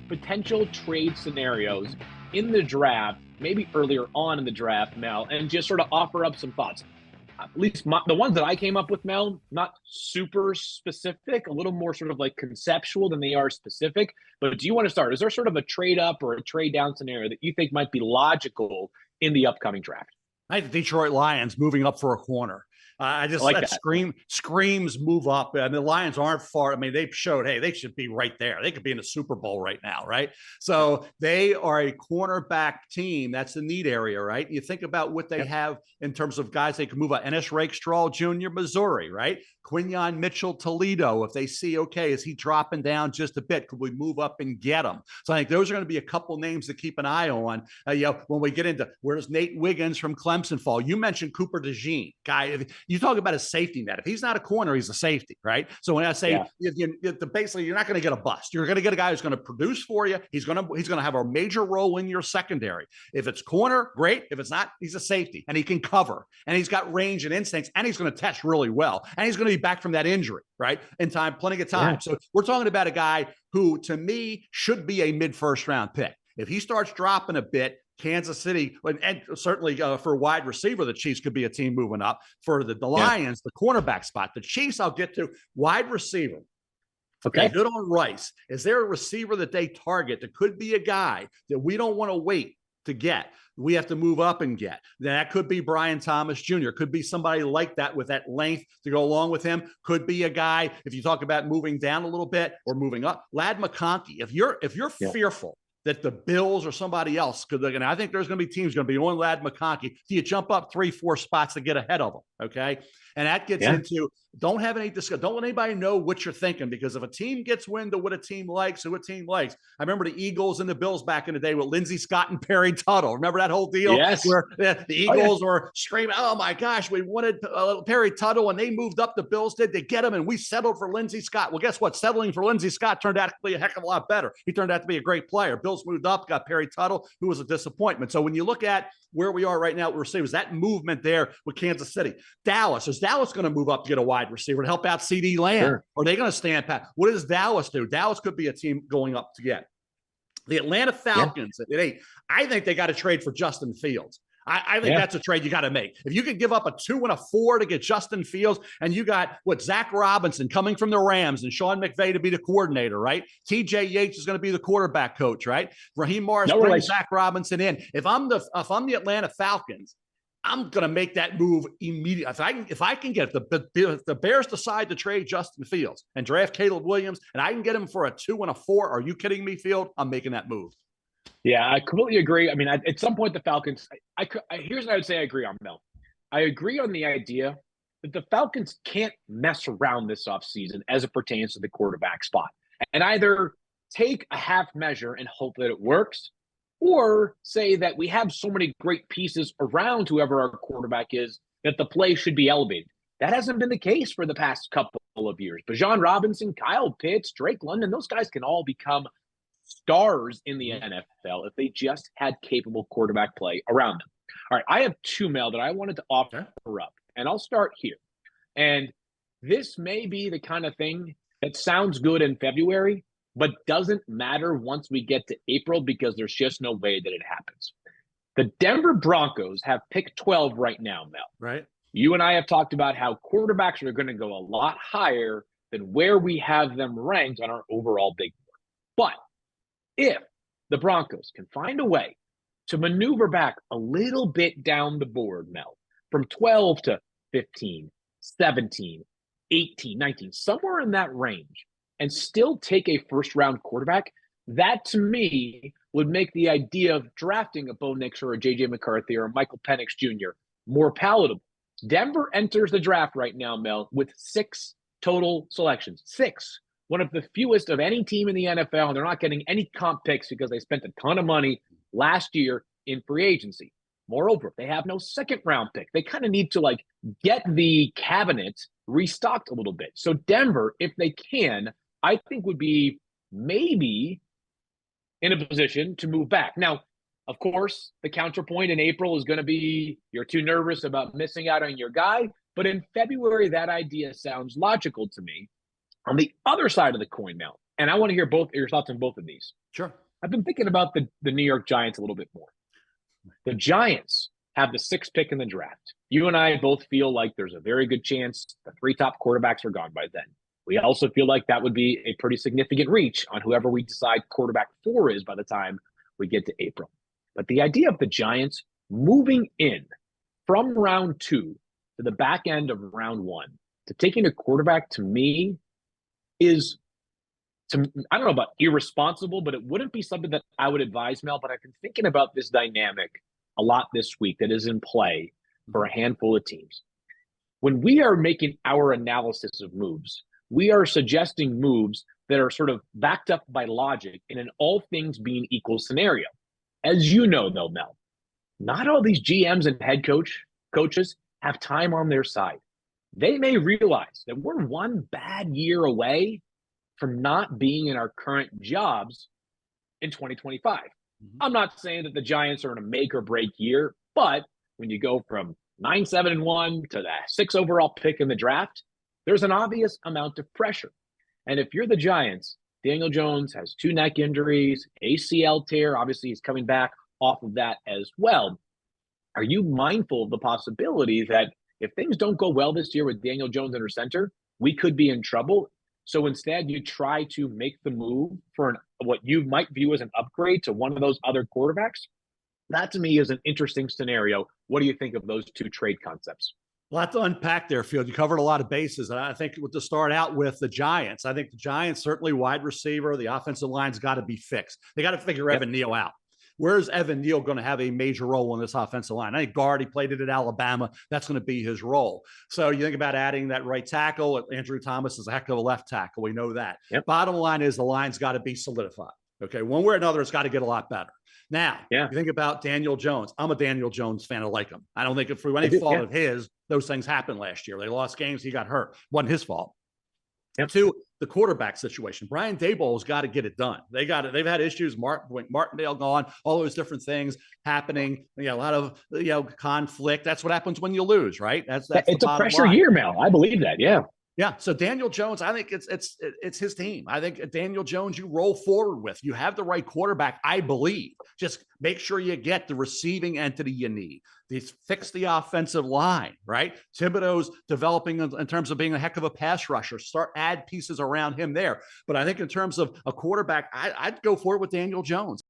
potential trade scenarios in the draft, maybe earlier on in the draft, Mel, and just sort of offer up some thoughts. At least the ones that I came up with, Mel, not super specific, a little more sort of like conceptual than they are specific. But do you want to start? Is there sort of a trade up or a trade down scenario that you think might be logical in the upcoming draft? I think the Detroit Lions moving up for a corner. I just like that screams move up. And the Lions aren't far. I mean, they've showed, hey, they should be right there. They could be in the Super Bowl right now, right? So they are a cornerback team. That's the need area, right? You think about what they have in terms of guys they can move up. Ennis Rakestraw Jr., Missouri, right? Quinyon Mitchell, Toledo. If they see, okay, is he dropping down just a bit? Could we move up and get him? So I think those are going to be a couple names to keep an eye on. When we get into where does Nate Wiggins from Clemson fall? You mentioned Cooper DeJean, guy. You talk about a safety net. If he's not a corner, he's a safety, right? So when I say basically you're not going to get a bust. You're going to get a guy who's going to produce for you. He's going to have a major role in your secondary. If it's corner, great. If it's not, he's a safety and he can cover and he's got range and instincts and he's going to test really well and he's going to be back from that injury, right? In time, plenty of time. Yeah. So we're talking about a guy who, to me, should be a mid-first round pick. If he starts dropping a bit, Kansas City, and certainly for a wide receiver, the Chiefs could be a team moving up. For the Lions, the cornerback spot. The Chiefs, I'll get to. Wide receiver. Okay, good on Rice. Is there a receiver that they target that could be a guy that we don't want to wait to get? We have to move up and get. That could be Brian Thomas Jr. Could be somebody like that with that length to go along with him. Could be a guy, if you talk about moving down a little bit or moving up, Ladd McConkey. If you're fearful that the Bills or somebody else could, and I think there's going to be teams going to be on Ladd McConkey. Do you jump up 3-4 spots to get ahead of them? Okay. And that gets into, don't have any discussion. Don't let anybody know what you're thinking, because if a team gets wind of what a team likes, who a team likes. I remember the Eagles and the Bills back in the day with Lindsey Scott and Perry Tuttle. Remember that whole deal? Yes. Where the Eagles were screaming, oh my gosh, we wanted Perry Tuttle, and they moved up. The Bills did to get him, and we settled for Lindsey Scott. Well, guess what? Settling for Lindsey Scott turned out to be a heck of a lot better. He turned out to be a great player. Bills moved up, got Perry Tuttle, who was a disappointment. So when you look at where we are right now, we're seeing that movement there with Kansas City. Dallas, is Dallas going to move up to get a wide receiver to help out CeeDee Lamb? Sure. Or are they going to stand pat? What does Dallas do? Dallas could be a team going up to get. The Atlanta Falcons at 8. I think they got to trade for Justin Fields. I think that's a trade you got to make. If you could give up a 2 and a 4 to get Justin Fields, and you got Zach Robinson coming from the Rams and Sean McVay to be the coordinator, right? TJ Yates is going to be the quarterback coach, right? Raheem Morris brings Zach Robinson in. If I'm the Atlanta Falcons, I'm going to make that move immediately. If I can get the Bears decide to trade Justin Fields and draft Caleb Williams, and I can get him for a 2 and a 4, are you kidding me, Field? I'm making that move. Yeah, I completely agree. I mean, at some point, the Falcons, here's what I would say I agree on, Mel. I agree on the idea that the Falcons can't mess around this offseason as it pertains to the quarterback spot, and either take a half measure and hope that it works, or say that we have so many great pieces around whoever our quarterback is that the play should be elevated. That hasn't been the case for the past couple of years. Bijan Robinson, Kyle Pitts, Drake London, those guys can all become stars in the NFL if they just had capable quarterback play around them. All right, I have 2, Mel, that I wanted to offer up, and I'll start here. And this may be the kind of thing that sounds good in February, but doesn't matter once we get to April, because there's just no way that it happens. The Denver Broncos have pick 12 right now, Mel. Right. You and I have talked about how quarterbacks are going to go a lot higher than where we have them ranked on our overall big board. But if the Broncos can find a way to maneuver back a little bit down the board, Mel, from 12 to 15, 17, 18, 19, somewhere in that range, and still take a first-round quarterback, that to me would make the idea of drafting a Bo Nix or a J.J. McCarthy or a Michael Penix Jr. more palatable. Denver enters the draft right now, Mel, with 6 total selections. 6. One of the fewest of any team in the NFL, and they're not getting any comp picks because they spent a ton of money last year in free agency. Moreover, they have no second-round pick. They kind of need to, get the cabinet restocked a little bit. So Denver, if they can, I think would be maybe in a position to move back. Now, of course, the counterpoint in April is going to be you're too nervous about missing out on your guy. But in February, that idea sounds logical to me. On the other side of the coin now, And I want to hear both your thoughts on both of these. Sure. I've been thinking about the New York Giants a little bit more. The Giants have the 6th pick in the draft. You and I both feel like there's a very good chance the 3 top quarterbacks are gone by then. We also feel like that would be a pretty significant reach on whoever we decide quarterback 4 is by the time we get to April. But the idea of the Giants moving in from round 2 to the back end of round 1 to taking a quarterback, to me, is, I don't know about irresponsible, but it wouldn't be something that I would advise, Mel. But I've been thinking about this dynamic a lot this week that is in play for a handful of teams. When we are making our analysis of moves, we are suggesting moves that are sort of backed up by logic in an all things being equal scenario. As you know, though, Mel, not all these GMs and coaches have time on their side. They may realize that we're one bad year away from not being in our current jobs in 2025. I'm not saying that the Giants are in a make or break year, but when you go from 9-7-1 to the 6 overall pick in the draft, there's an obvious amount of pressure. And if you're the Giants, Daniel Jones has 2 neck injuries, ACL tear. Obviously, he's coming back off of that as well. Are you mindful of the possibility that if things don't go well this year with Daniel Jones under center, we could be in trouble? So instead, you try to make the move for what you might view as an upgrade to one of those other quarterbacks? That, to me, is an interesting scenario. What do you think of those 2 trade concepts? A lot to unpack there, Field. You covered a lot of bases. And I think to start out with the Giants, I think the Giants, certainly wide receiver, the offensive line's got to be fixed. They got to figure Evan Neal out. Where's Evan Neal going to have a major role in this offensive line? I think guard, he played it at Alabama. That's going to be his role. So you think about adding that right tackle. Andrew Thomas is a heck of a left tackle. We know that. Bottom line is the line's got to be solidified. Okay, one way or another, it's got to get a lot better. Now, you think about Daniel Jones. I'm a Daniel Jones fan. I like him. I don't think through any fault of his, those things happened last year. They lost games. He got hurt. Wasn't his fault. 2, the quarterback situation. Brian Daboll's got to get it done. They've had issues. Martindale gone, all those different things happening. A lot of conflict. That's what happens when you lose, right? That's it's a pressure year, Mel. I believe that. Yeah. So Daniel Jones, I think it's his team. I think Daniel Jones, you roll forward with. You have the right quarterback, I believe. Just make sure you get the receiving entity you need. Fix the offensive line, right? Thibodeau's developing in terms of being a heck of a pass rusher. Add pieces around him there. But I think in terms of a quarterback, I'd go forward with Daniel Jones.